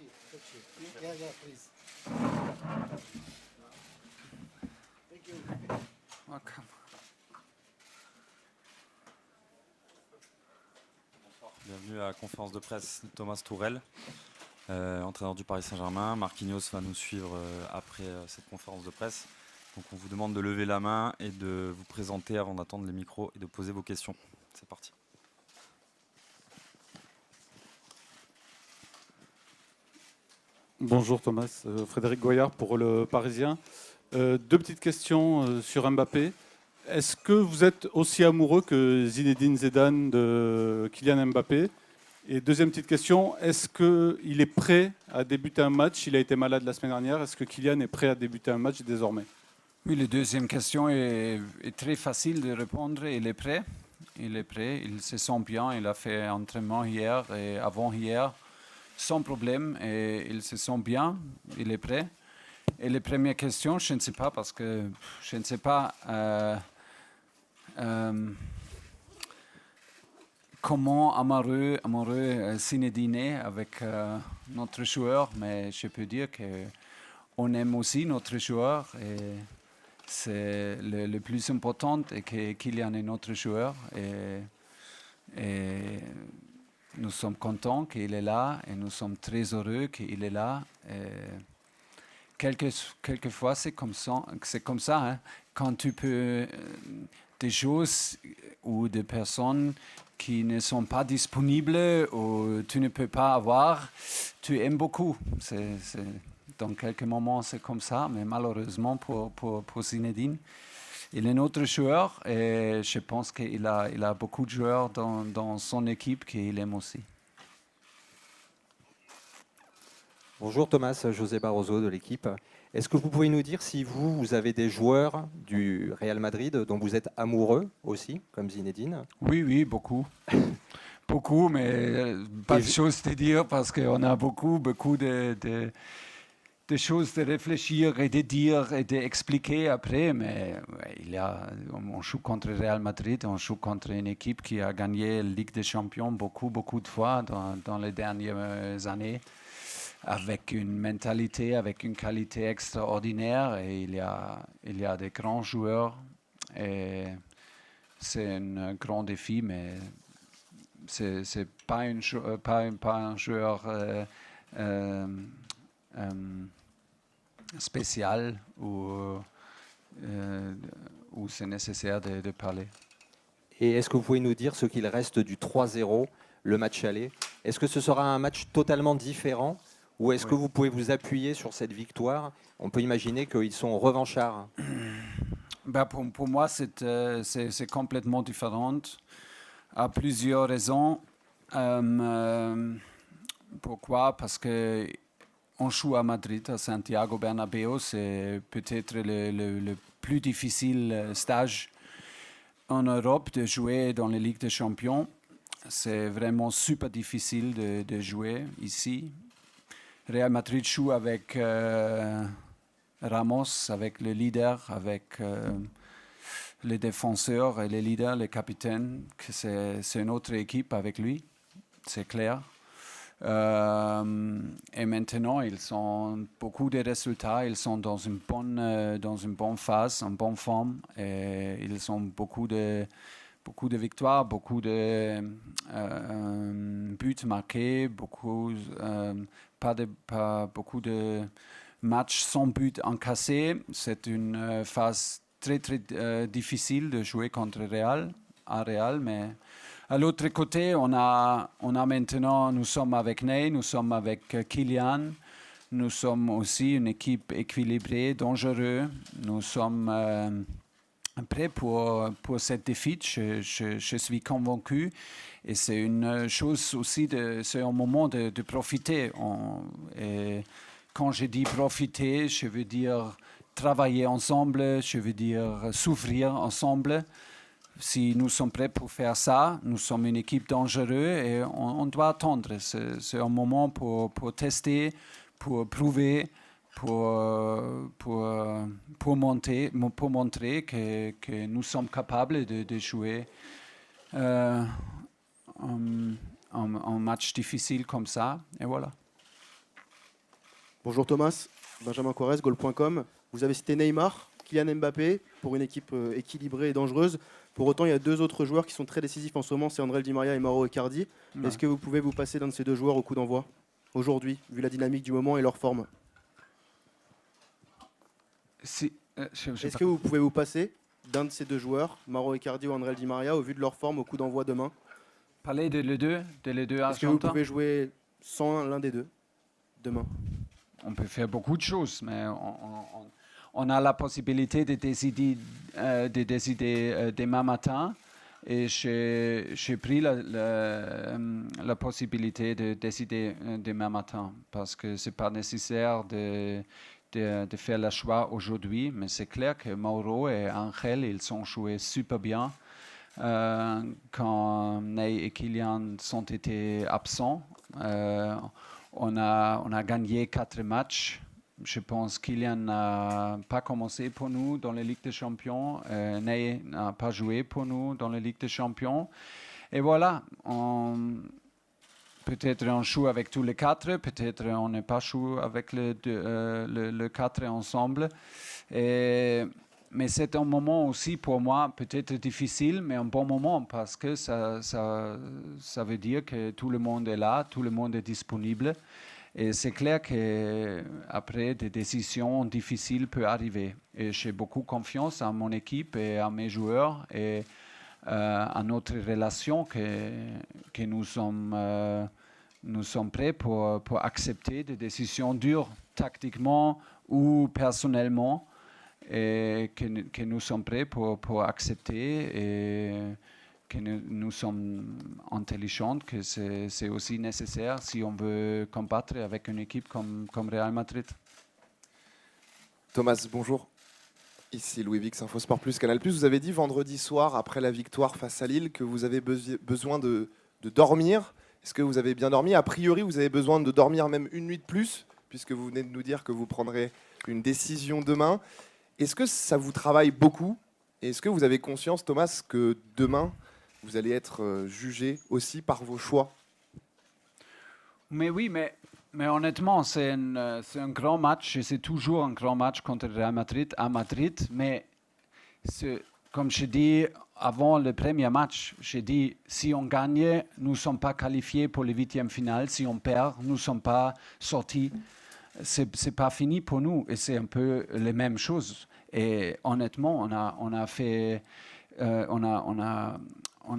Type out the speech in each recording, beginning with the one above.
Yeah, please. Thank you. Welcome. Bienvenue à la conférence de presse de Thomas Tourel, entraîneur du Paris Saint-Germain. Marquinhos va nous suivre après cette conférence de presse. Donc on vous demande de lever la main et de vous présenter avant d'attendre les micros et de poser vos questions. C'est parti. Bonjour Thomas, Frédéric Goyard pour Le Parisien. Deux petites questions sur Mbappé. Est-ce que vous êtes aussi amoureux que Zinedine Zidane de Kylian Mbappé? Et deuxième petite question, est-ce qu'il est prêt à débuter un match? Il a été malade la semaine dernière. Est-ce que Kylian est prêt à débuter un match désormais? Oui, la deuxième question est très facile de répondre. Il est prêt. Il est prêt. Il se sent bien. Il a fait un entraînement hier et avant-hier sans problème. Et il se sent bien. Il est prêt. Et les premières questions, je ne sais pas parce que je ne sais pas comment amoureux Zinedine est avec notre joueur. Mais je peux dire qu'on aime aussi notre joueur. Et c'est le plus important et que Kylian est notre joueur et nous sommes contents qu'il est là et nous sommes très heureux qu'il est là. Quelquefois c'est comme ça hein, quand tu peux des choses ou des personnes qui ne sont pas disponibles ou tu ne peux pas avoir, tu aimes beaucoup. Dans quelques moments, c'est comme ça, mais malheureusement pour Zinedine, il est notre joueur et je pense qu'il a beaucoup de joueurs dans son équipe qu'il aime aussi. Bonjour Thomas, José Barroso de l'équipe. Est-ce que vous pouvez nous dire si vous avez des joueurs du Real Madrid dont vous êtes amoureux aussi, comme Zinedine? Oui, beaucoup. Beaucoup, mais pas de choses à dire parce qu'on a beaucoup de choses de réfléchir et de dire et d'expliquer après, mais on joue contre Real Madrid, on joue contre une équipe qui a gagné la Ligue des Champions beaucoup de fois dans les dernières années, avec une mentalité, avec une qualité extraordinaire, et il y a des grands joueurs, et c'est un grand défi, mais c'est pas un joueur spécial où c'est nécessaire de parler. Et est-ce que vous pouvez nous dire ce qu'il reste du 3-0, le match aller? Est-ce que ce sera un match totalement différent ou est-ce que vous pouvez vous appuyer sur cette victoire? On peut imaginer qu'ils sont revanchards. Pour moi, c'est complètement différent à plusieurs raisons. Pourquoi? Parce que on joue à Madrid, à Santiago Bernabéu, c'est peut-être le plus difficile stage en Europe de jouer dans les Ligues des Champions. C'est vraiment super difficile de jouer ici. Real Madrid joue avec Ramos, avec le leader, avec les défenseurs et les leaders, les capitaines. C'est une autre équipe avec lui, c'est clair. Et maintenant, ils ont beaucoup de résultats, ils sont dans une bonne phase, en bonne forme, et ils ont beaucoup de victoires, beaucoup de buts marqués, pas beaucoup de matchs sans but encaissés. C'est une phase très difficile de jouer contre Real, mais à l'autre côté, on a maintenant, nous sommes avec Ney, nous sommes avec Kylian, nous sommes aussi une équipe équilibrée, dangereuse. Nous sommes prêts pour cette défi. Je suis convaincu. Et c'est une chose aussi, c'est un moment de profiter. Et quand je dis profiter, je veux dire travailler ensemble, je veux dire souffrir ensemble. Si nous sommes prêts pour faire ça, nous sommes une équipe dangereuse et on doit attendre. C'est un moment pour tester, pour prouver, pour montrer que nous sommes capables de jouer un match difficile comme ça. Et voilà. Bonjour Thomas, Benjamin Corrèze, goal.com. Vous avez cité Neymar, Kylian Mbappé, pour une équipe équilibrée et dangereuse. Pour autant, il y a 2 autres joueurs qui sont très décisifs en ce moment, c'est André Di Maria et Mauro Icardi. Ouais. Est-ce que vous pouvez vous passer d'un de ces 2 joueurs au coup d'envoi, aujourd'hui, vu la dynamique du moment et leur forme? Est-ce que vous pouvez vous passer d'un de ces 2 joueurs, Mauro Icardi ou André Di Maria, au vu de leur forme au coup d'envoi demain? Parler de les deux Est-ce que vous Argentins. pouvez jouer sans l'un des 2 demain? On peut faire beaucoup de choses, mais on a la possibilité de décider, demain matin. Et j'ai pris la possibilité de décider demain matin parce que ce n'est pas nécessaire de faire le choix aujourd'hui. Mais c'est clair que Mauro et Angel, ils ont joué super bien. Quand Ney et Kylian sont été absents, on a gagné 4 matchs. Je pense que Kylian n'a pas commencé pour nous dans la Ligue des Champions. Ney n'a pas joué pour nous dans la Ligue des Champions. Et voilà, peut-être on joue avec tous les 4, peut-être on n'est pas joué avec le 4 ensemble. Mais c'est un moment aussi pour moi peut-être difficile, mais un bon moment parce que ça veut dire que tout le monde est là, tout le monde est disponible. Et c'est clair qu'après, des décisions difficiles peuvent arriver. Et j'ai beaucoup confiance en mon équipe et à mes joueurs et à notre relation que nous sommes prêts pour accepter des décisions dures, tactiquement ou personnellement. Et que nous sommes prêts pour accepter et que nous sommes intelligents, que c'est aussi nécessaire si on veut combattre avec une équipe comme Real Madrid. Thomas, bonjour. Ici Louis Vix, Infosport Plus, Canal+. Vous avez dit vendredi soir, après la victoire face à Lille, que vous avez besoin de dormir. Est-ce que vous avez bien dormi? A priori, vous avez besoin de dormir même une nuit de plus, puisque vous venez de nous dire que vous prendrez une décision demain. Est-ce que ça vous travaille beaucoup? Et est-ce que vous avez conscience, Thomas, que demain, vous allez être jugé aussi par vos choix? Mais oui, mais honnêtement, c'est un grand match et c'est toujours un grand match contre Real Madrid à Madrid. Mais comme je dis avant le premier match, j'ai dit si on gagne, nous ne sommes pas qualifiés pour les 8e finales. Si on perd, nous ne sommes pas sortis. C'est pas fini pour nous et c'est un peu les mêmes choses. Et honnêtement, on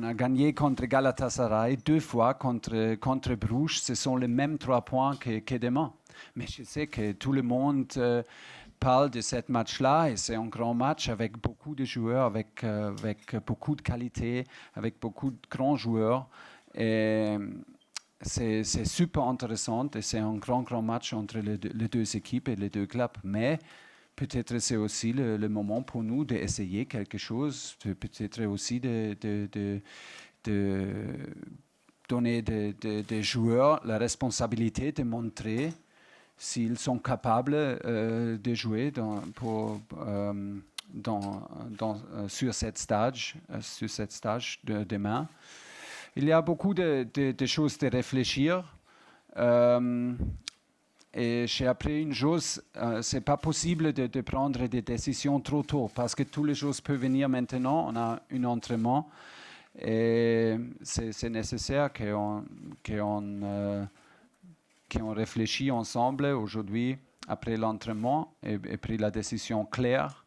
a gagné contre Galatasaray 2 fois, contre Bruges. Ce sont les mêmes 3 points que demain. Mais je sais que tout le monde parle de ce match-là et c'est un grand match avec beaucoup de joueurs, avec beaucoup de qualité, avec beaucoup de grands joueurs. Et c'est super intéressant et c'est un grand match entre les 2 équipes et les 2 clubs. Mais peut-être c'est aussi le moment pour nous d'essayer quelque chose, peut-être aussi de donner des joueurs la responsabilité de montrer s'ils sont capables de jouer sur cette stage de demain. Il y a beaucoup de choses à réfléchir. Et j'ai appris une chose, ce n'est pas possible de prendre des décisions trop tôt parce que toutes les choses peuvent venir maintenant. On a un entraînement et c'est nécessaire qu'on réfléchisse ensemble aujourd'hui après l'entraînement et pris la décision claire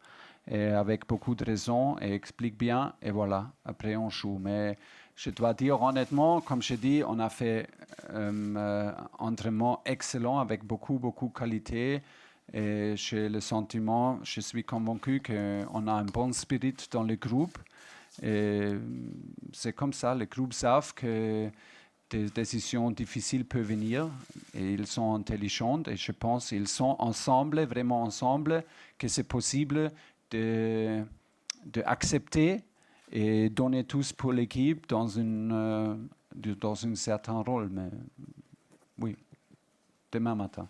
et avec beaucoup de raisons et explique bien et voilà, après on joue. Mais je dois dire honnêtement, comme je dis, on a fait un entraînement excellent avec beaucoup de qualité. Et j'ai le sentiment, je suis convaincu qu'on a un bon spirit dans le groupe. Et c'est comme ça, les groupes savent que des décisions difficiles peuvent venir et ils sont intelligents. Et je pense qu'ils sont ensemble, vraiment ensemble, que c'est possible d'accepter et donner tous pour l'équipe dans un certain rôle. Mais oui, demain matin.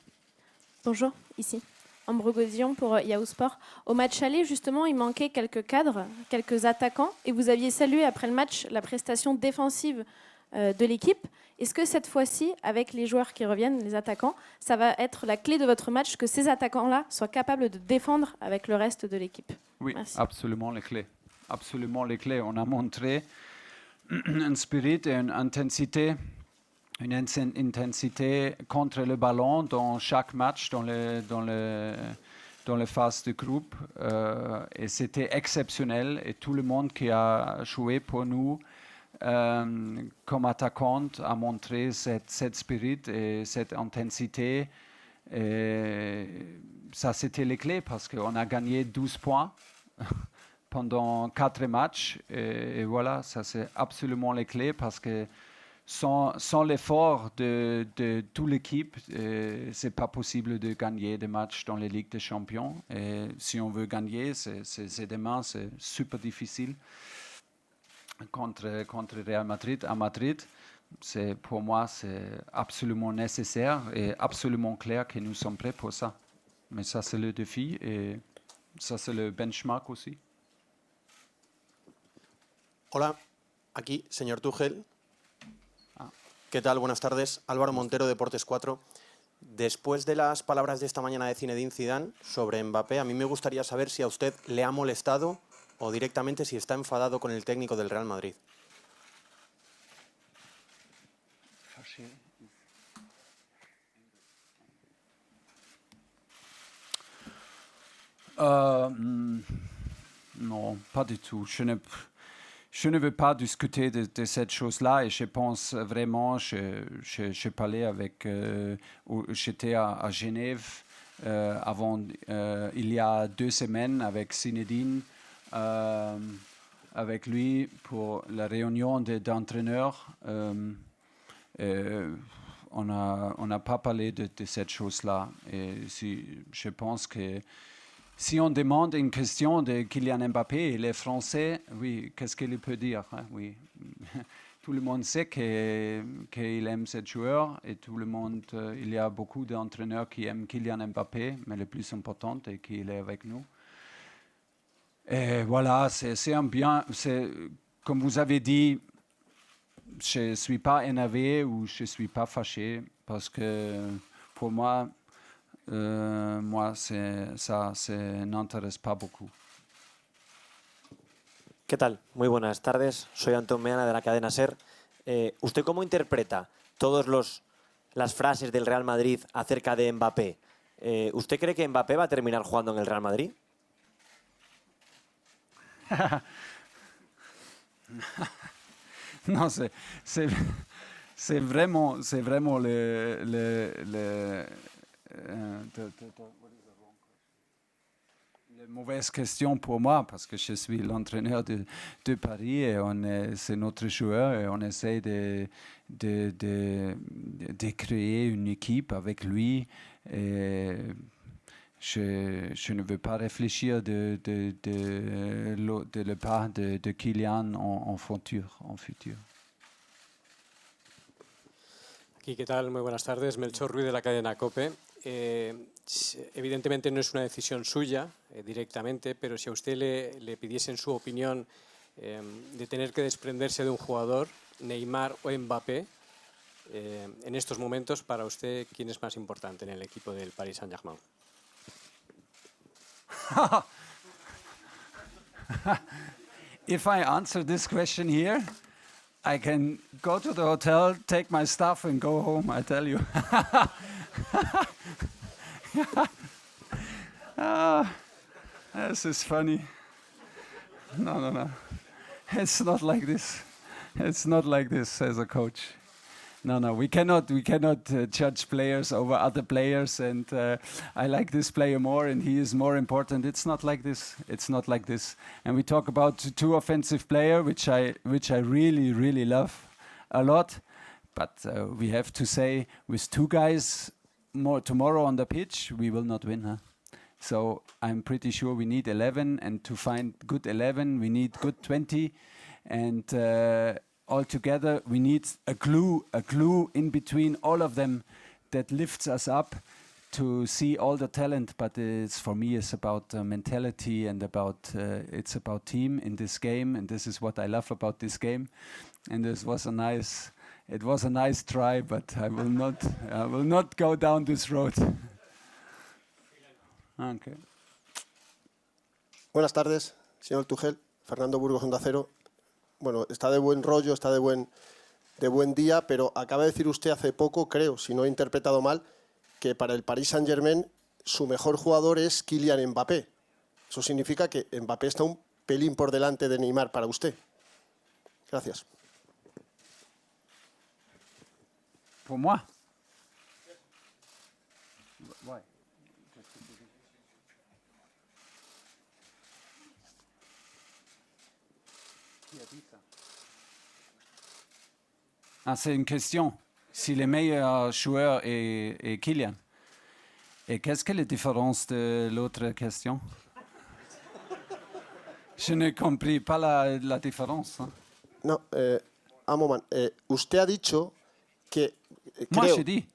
Bonjour, ici Ambre Gaudion pour Yahoo Sport. Au match aller, justement, il manquait quelques cadres, quelques attaquants, et vous aviez salué après le match la prestation défensive de l'équipe. Est-ce que cette fois-ci, avec les joueurs qui reviennent, les attaquants, ça va être la clé de votre match, que ces attaquants-là soient capables de défendre avec le reste de l'équipe? Oui, Merci. absolument les clés. Absolument les clés. On a montré un spirit et une intensité contre le ballon dans chaque match, dans les phases de groupe. Et c'était exceptionnel. Et tout le monde qui a joué pour nous comme attaquante a montré cette spirit et cette intensité. Et ça, c'était les clés parce qu'on a gagné 12 points pendant 4 matchs. Et voilà, ça, c'est absolument les clés parce que sans l'effort de toute l'équipe, c'est pas possible de gagner des matchs dans les Ligues des Champions. Et si on veut gagner, c'est demain, c'est super difficile contre Real Madrid à Madrid. Pour moi, c'est absolument nécessaire et absolument clair que nous sommes prêts pour ça. Mais ça, c'est le défi et ça, c'est le benchmark aussi. Hola, aquí, señor Tuchel. ¿Qué tal? Buenas tardes. Álvaro Montero, Deportes 4. Después de las palabras de esta mañana de Zinedine Zidane sobre Mbappé, a mí me gustaría saber si a usted le ha molestado o directamente si está enfadado con el técnico del Real Madrid. Non, pas du tout. Je ne veux pas discuter de cette chose-là et je pense vraiment, je parlais avec, j'étais à Genève il y a 2 semaines avec Zinedine, avec lui pour la réunion d'entraîneurs. On n'a pas parlé de cette chose-là. Et je pense que si on demande une question de Kylian Mbappé, il est français, oui, qu'est-ce qu'il peut dire, hein? Oui. Tout le monde sait qu'il aime ce joueur et tout le monde, il y a beaucoup d'entraîneurs qui aiment Kylian Mbappé, mais le plus important est qu'il est avec nous. Et voilà, c'est un bien, comme vous avez dit, je ne suis pas énervé ou je ne suis pas fâché parce que pour moi, ça n'intéresse pas beaucoup. ¿Qué tal? Muy buenas tardes. Soy Antón Meana de la cadena SER. ¿Usted cómo interpreta todas las frases del Real Madrid acerca de Mbappé? ¿Usted cree que Mbappé va a terminar jugando en el Real Madrid? Non, c'est vraiment la mauvaise question pour moi parce que je suis l'entraîneur de Paris et c'est notre joueur et on essaie de créer une équipe avec lui. Et je ne veux pas réfléchir de la part de Kylian en futur. Aquí, ¿qué tal? Muy buenas tardes. Melchor Ruiz de la cadena COPE. Evidentemente no es una decisión suya directamente, pero si a usted le pidiesen su opinión de tener que desprenderse de un jugador, Neymar o Mbappé, en estos momentos, para usted, ¿quién es más importante en el equipo del Paris Saint-Germain? If I answer this question here, I can go to the hotel, take my stuff and go home, I tell you. This is funny. No. It's not like this. It's not like this as a coach. No, we cannot judge players over other players, and I like this player more, and he is more important. It's not like this. It's not like this. And we talk about 2 offensive players, which I really, really love a lot. But we have to say, with 2 guys more tomorrow on the pitch, we will not win. Huh? So I'm pretty sure we need 11, and to find good 11, we need good 20, and altogether, we need a glue in between all of them that lifts us up to see all the talent. But for me, it's about mentality and it's about team in this game. And this is what I love about this game. And this was a nice It was a nice try, but I will not go down this road. Okay. Buenas tardes, señor Tuchel. Fernando Burgos, Onda Cero. Bueno, está de buen rollo, está de buen día, pero acaba de decir usted hace poco, creo, si no he interpretado mal, que para el Paris Saint-Germain su mejor jugador es Kylian Mbappé. Eso significa que Mbappé está un pelín por delante de Neymar para usted. Gracias. Pour moi. Ouais. Qui a dit ça? Ah, c'est une question. Si le meilleur joueur est Kylian. Et qu'est-ce que la différence de l'autre question? Je ne compris pas la différence. Hein. No, un moment. Usted ha dicho que... Moi, creo, j'ai dit.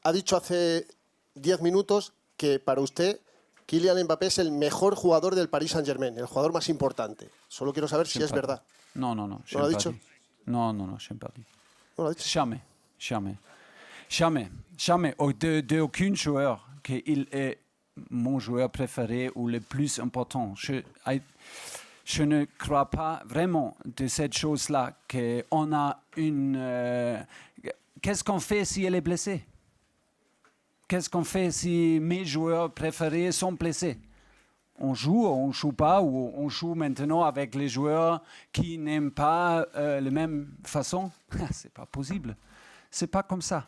ha dicho hace 10 minutos que para usted Kylian Mbappé es el mejor jugador del Paris Saint-Germain, el jugador más importante. Solo quiero saber si es verdad. Non, ¿No lo ha pas dicho? dit. Non, je n'ai pas dit. ¿No lo ha dicho? Jamais. Aucun joueur qu'il est mon joueur préféré ou le plus important. Je ne crois pas vraiment de cette chose-là qu'on a une... qu'est-ce qu'on fait si elle est blessée? Qu'est-ce qu'on fait si mes joueurs préférés sont blessés? On joue ou on ne joue pas, ou on joue maintenant avec les joueurs qui n'aiment pas la même façon? C'est pas possible. C'est pas comme ça.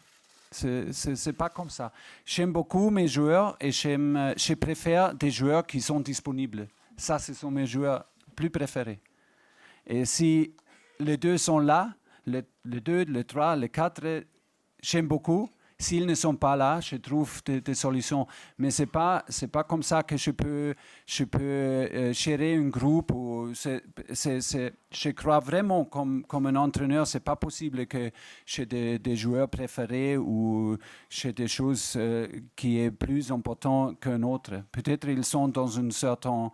C'est pas comme ça. J'aime beaucoup mes joueurs et je préfère des joueurs qui sont disponibles. Ça, ce sont mes joueurs plus préférés. Et si les deux sont là, les 2, les 3, les 4, j'aime beaucoup. S'ils ne sont pas là, je trouve des solutions. Mais c'est pas comme ça que je peux gérer un groupe. Je crois vraiment comme un entraîneur, c'est pas possible que j'ai des joueurs préférés ou j'ai des choses qui est plus important qu'un autre. Peut-être ils sont dans un certain...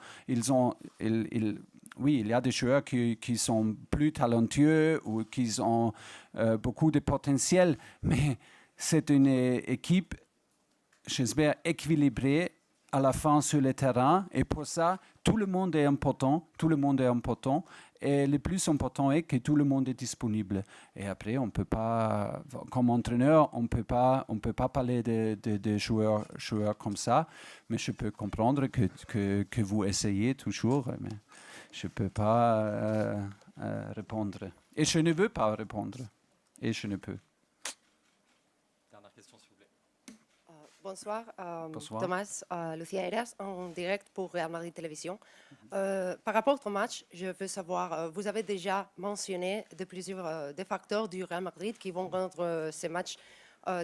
Oui, il y a des joueurs qui sont plus talentueux ou qui ont beaucoup de potentiel, mais c'est une équipe, j'espère, équilibrée à la fin sur le terrain. Et pour ça, tout le monde est important. Et le plus important est que tout le monde est disponible. Et après, on peut pas, comme entraîneur, on peut pas parler de joueurs comme ça. Mais je peux comprendre que vous essayez toujours. Mais je ne peux pas répondre. Et je ne veux pas répondre. Et je ne peux. Dernière question, s'il vous plaît. Bonsoir, Bonsoir. Thomas, Lucía Eras, en direct pour Real Madrid Télévision. Par rapport au match, je veux savoir, vous avez déjà mentionné plusieurs des facteurs du Real Madrid qui vont rendre ces matchs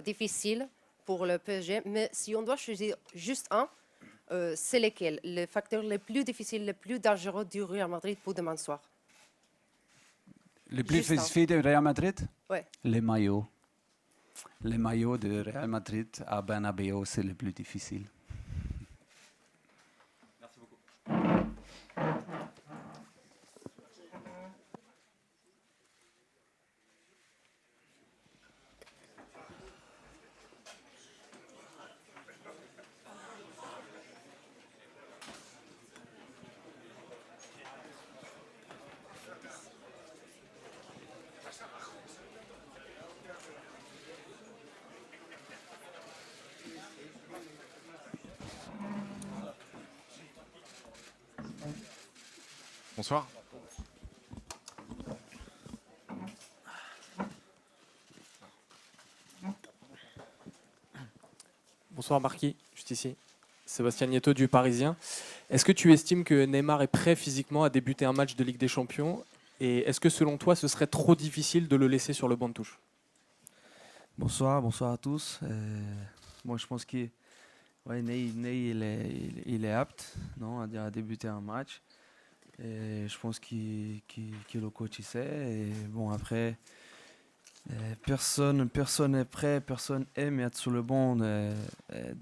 difficiles pour le PSG, mais si on doit choisir juste un, c'est lequel? Le facteur le plus difficile, le plus dangereux du Real Madrid pour demain soir? Le plus Juste un. difficile de Real Madrid? Ouais. Les maillots. Les maillots de Real Madrid à Bernabéu, c'est le plus difficile. Merci beaucoup. Bonsoir. Bonsoir Marquis, juste ici. Sébastien Nieto du Parisien. Est-ce que tu estimes que Neymar est prêt physiquement à débuter un match de Ligue des Champions? Et est-ce que selon toi, ce serait trop difficile de le laisser sur le banc de touche? Bonsoir à tous. Moi, je pense que Ney il est apte, non, à débuter un match. Et je pense que le coach il sait. Et bon, après, personne n'est prêt, personne aime être sur le banc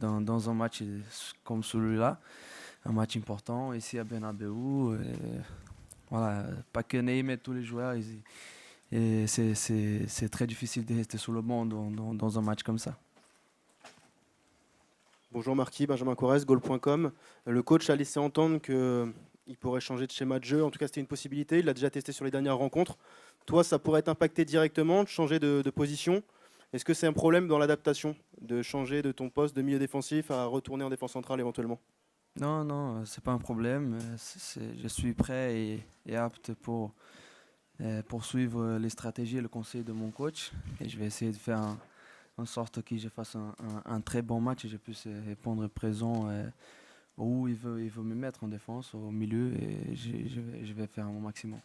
dans un match comme celui-là, un match important ici à Bernabéu. Voilà, pas que Ney, mais tous les joueurs, Et c'est très difficile de rester sur le banc dans un match comme ça. Bonjour Marquis, Benjamin Corrèze, goal.com. Le coach a laissé entendre qu'il pourrait changer de schéma de jeu. En tout cas, c'était une possibilité. Il l'a déjà testé sur les dernières rencontres. Toi, ça pourrait t'impacter directement, de changer de position. Est-ce que c'est un problème dans l'adaptation, de changer de ton poste de milieu défensif à retourner en défense centrale éventuellement? Non, c'est pas un problème. Je suis prêt et apte pour poursuivre les stratégies et le conseil de mon coach. Et je vais essayer de faire en sorte que je fasse un très bon match et je puisse répondre présent où il veut me mettre en défense, au milieu, et je vais faire mon maximum.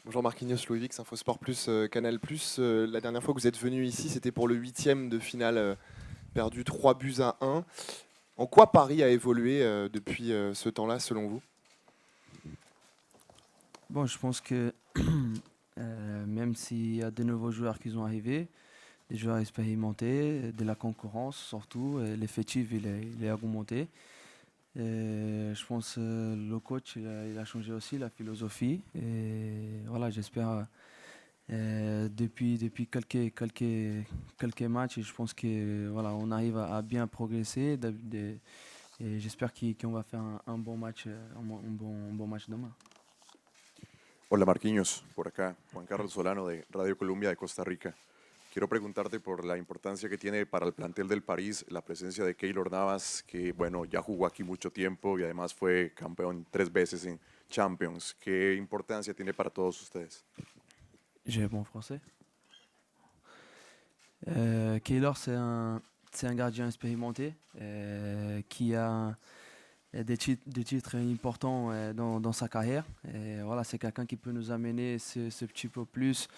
Bonjour Marquinhos, Louis Vix, Infosport Plus, Canal Plus. La dernière fois que vous êtes venu ici, c'était pour le 8e de finale perdu 3-1. En quoi Paris a évolué depuis ce temps-là, selon vous? Bon, je pense que même s'il y a de nouveaux joueurs qui sont arrivés, des joueurs expérimentés, de la concurrence surtout, l'effectif il est augmenté. Je pense que le coach il a changé aussi la philosophie. Et voilà, j'espère depuis quelques matchs, je pense que voilà, on arrive à bien progresser. Et j'espère qu'on va faire un bon match, un bon match demain. Hola Marquinhos, por acá Juan Carlos Solano de Radio Colombia de Costa Rica. Quiero preguntarte por la importancia que tiene para el plantel del París la presencia de Keylor Navas, que bueno, ya jugó aquí mucho tiempo y además fue campeón 3 veces en Champions. ¿Qué importancia tiene para todos ustedes? Je réponds en français. Keylor, c'est un gardien expérimenté qui a des titres importants dans sa carrière. Et voilà, c'est quelqu'un qui peut nous amener ce petit peu plus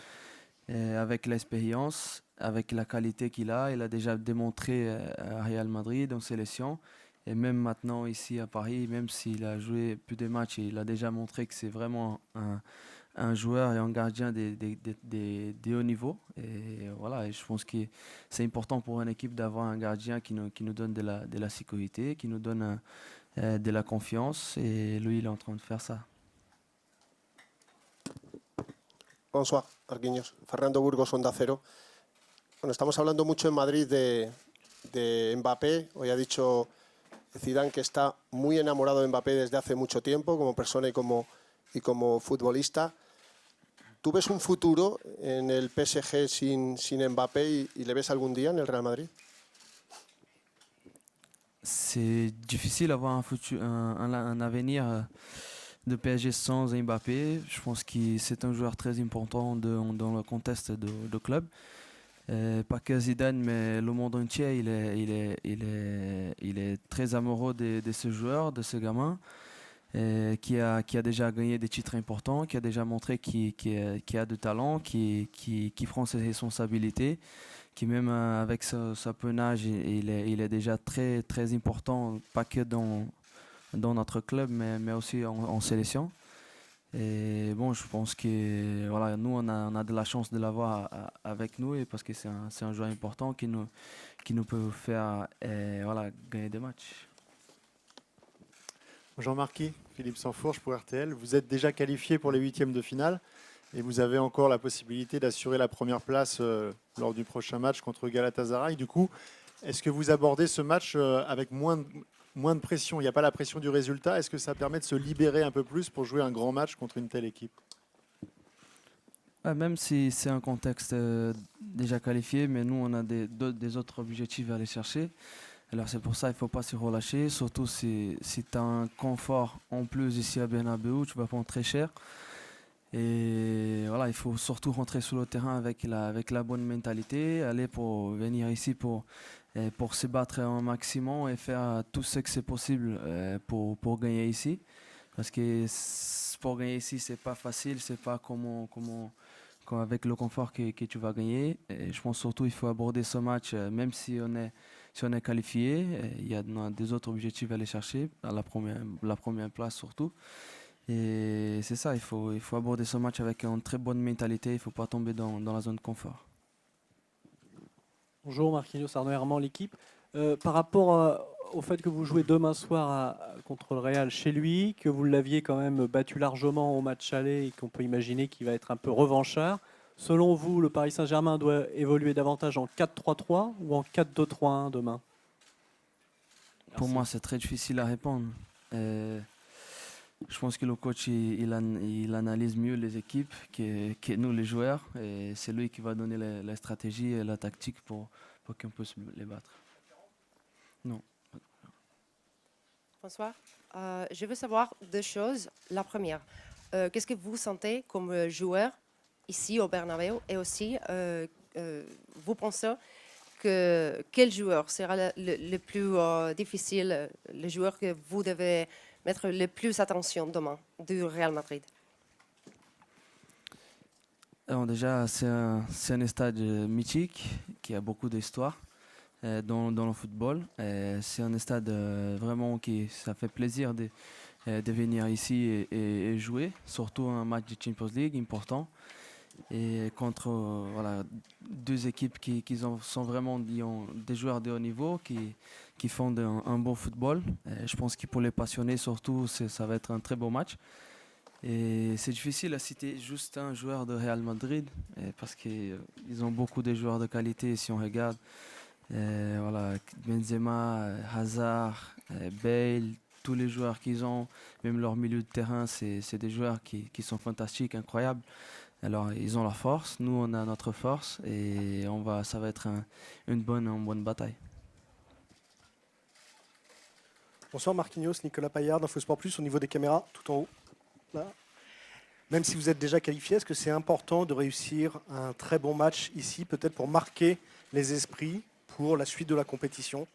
avec l'expérience, avec la qualité qu'il a. Il a déjà démontré à Real Madrid en sélection. Et même maintenant ici à Paris, même s'il a joué plus de matchs, il a déjà montré que c'est vraiment un joueur et un gardien de haut niveau. Et voilà, et je pense que c'est important pour une équipe d'avoir un gardien qui nous donne de la sécurité, qui nous donne de la confiance. Et lui, il est en train de faire ça. Bonsoir, Marquinhos. Fernando Burgos, Onda Cero. Bueno, estamos hablando mucho en Madrid de Mbappé. Hoy ha dicho Zidane que está muy enamorado de Mbappé desde hace mucho tiempo, como persona y como futbolista. ¿Tú ves un futuro en el PSG sin Mbappé y le ves algún día en el Real Madrid? C'est difficile d'avoir un avenir de PSG sans Mbappé. Je pense que c'est un joueur très important dans le contexte de club. Pas que Zidane, mais le monde entier, il est très amoureux de ce joueur, de ce gamin, qui a déjà gagné des titres importants, qui a déjà montré qu'il a du talent, qui prend ses responsabilités, qui même avec sa peu âge, il est déjà très, très important, pas que dans notre club, mais aussi en sélection. Et bon, je pense que voilà, nous, on a de la chance de l'avoir avec nous, et parce que c'est un joueur important qui nous peut faire voilà, gagner des matchs. Bonjour Marquis, Philippe Sansfourche pour RTL. Vous êtes déjà qualifié pour les 8e de finale et vous avez encore la possibilité d'assurer la première place lors du prochain match contre Galatasaray. Du coup, est-ce que vous abordez ce match avec moins de pression? Il n'y a pas la pression du résultat. Est-ce que ça permet de se libérer un peu plus pour jouer un grand match contre une telle équipe? Même si c'est un contexte déjà qualifié, mais nous, on a des autres objectifs à aller chercher. Alors c'est pour ça qu'il ne faut pas se relâcher, surtout si tu as un confort en plus ici à Bernabéu, tu vas prendre très cher. Et voilà, il faut surtout rentrer sur le terrain avec la bonne mentalité, aller pour venir ici pour se battre un maximum et faire tout ce que c'est possible pour gagner ici. Parce que pour gagner ici, c'est pas facile, c'est pas comme avec le confort que tu vas gagner. Et je pense surtout qu'il faut aborder ce match, même si on est qualifié, il y a des autres objectifs à aller chercher, à la première place surtout. Et c'est ça, il faut aborder ce match avec une très bonne mentalité, il ne faut pas tomber dans la zone de confort. Bonjour Marquinhos, Arnaud Herman, l'équipe. Par rapport au fait que vous jouez demain soir contre le Real chez lui, que vous l'aviez quand même battu largement au match aller et qu'on peut imaginer qu'il va être un peu revanchard, selon vous, le Paris Saint-Germain doit évoluer davantage en 4-3-3 ou en 4-2-3-1 demain? Pour moi, c'est très difficile à répondre. Je pense que le coach il analyse mieux les équipes que nous, les joueurs. Et c'est lui qui va donner la stratégie et la tactique pour qu'on puisse les battre. Non. Bonsoir. Je veux savoir deux choses. La première, qu'est-ce que vous sentez comme joueur ici au Bernabéu et aussi, vous pensez que quel joueur sera le plus difficile, le joueur que vous devez mettre le plus attention demain du Real Madrid? Alors déjà, c'est un stade mythique qui a beaucoup d'histoire dans le football. C'est un stade vraiment qui ça fait plaisir de venir ici et jouer, surtout un match de Champions League important. Et contre deux équipes qui sont vraiment des joueurs de haut niveau, qui font un bon football. Je pense que pour les passionnés, surtout, ça va être un très beau match. Et c'est difficile à citer juste un joueur de Real Madrid, parce qu'ils ont beaucoup de joueurs de qualité si on regarde. Benzema, Hazard, Bale, tous les joueurs qu'ils ont, même leur milieu de terrain, c'est des joueurs qui sont fantastiques, incroyables. Alors, ils ont la force, nous, on a notre force et ça va être une bonne bataille. Bonsoir Marquinhos, Nicolas Paillard d'Infosport Plus, au niveau des caméras, tout en haut. Là. Même si vous êtes déjà qualifié, est-ce que c'est important de réussir un très bon match ici, peut-être pour marquer les esprits pour la suite de la compétition?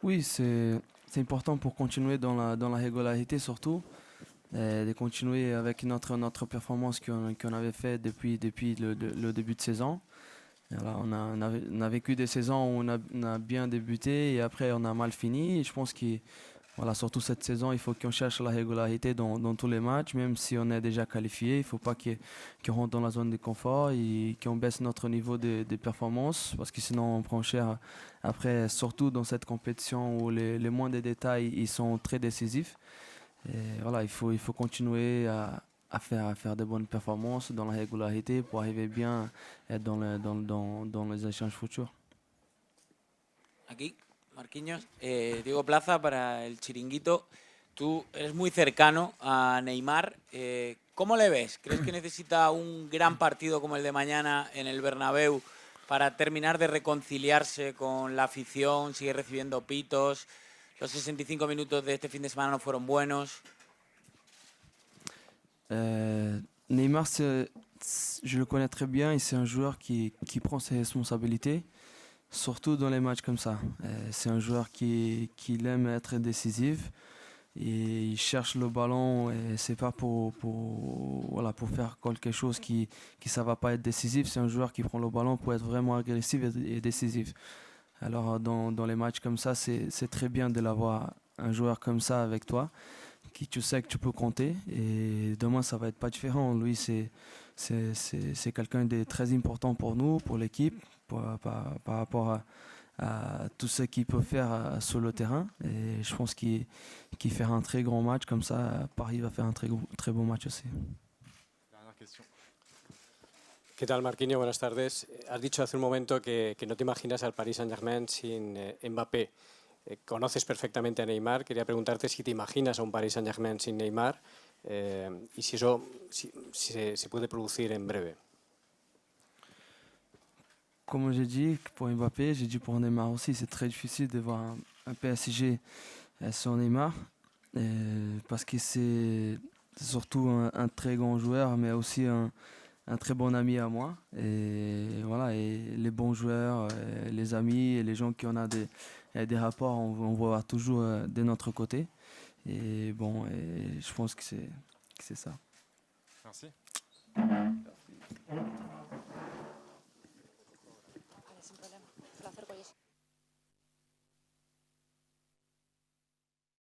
Oui, c'est important pour continuer dans la régularité surtout. De continuer avec notre performance qu'on avait fait depuis le début de saison. Alors, on a vécu des saisons où on a bien débuté et après on a mal fini. Et je pense que surtout cette saison, il faut qu'on cherche la régularité dans tous les matchs, même si on est déjà qualifié. Il ne faut pas qu'on rentre dans la zone de confort et qu'on baisse notre niveau de performance, parce que sinon on prend cher après, surtout dans cette compétition où les moindres détails ils sont très décisifs. Et il faut continuer à faire de bonnes performances dans la régularité pour arriver bien dans les échanges futurs. Aquí, Marquinhos, Diego Plaza para el Chiringuito. Tú eres muy cercano a Neymar. ¿Cómo le ves? ¿Crees que necesita un gran partido como el de mañana en el Bernabéu para terminar de reconciliarse con la afición? Sigue recibiendo pitos. Los 65 minutos de este fin de semana no fueron buenos. Neymar, je le connais très bien et c'est un joueur qui prend ses responsabilités, surtout dans les matchs comme ça. C'est un joueur qui aime être décisif et il cherche le ballon et c'est pas pour faire quelque chose qui ça va pas être décisif. C'est un joueur qui prend le ballon pour être vraiment agressif et décisif. Alors dans les matchs comme ça, c'est très bien de l'avoir un joueur comme ça avec toi, qui tu sais que tu peux compter. Et demain, ça va être pas différent. Lui, c'est quelqu'un de très important pour nous, pour l'équipe, par rapport à tout ce qu'il peut faire sur le terrain. Et je pense qu'il fera un très grand match comme ça. Paris va faire un très bon match aussi. Dernière question. ¿Qué tal, Marquinhos? Buenas tardes. Has dicho hace un momento que no te imaginas al Paris Saint-Germain sin Mbappé. Conoces perfectamente a Neymar. Quería preguntarte si te imaginas a un Paris Saint-Germain sin Neymar y si eso se puede producir en breve. Comme j'ai dit pour Mbappé, j'ai dit pour Neymar aussi, c'est très difficile de voir un PSG sans Neymar, parce que c'est surtout un très grand joueur, mais aussi un très bon ami à moi. Et les bons joueurs, les amis et les gens qui ont des rapports, on voit toujours de notre côté. Et je pense que c'est ça. Merci.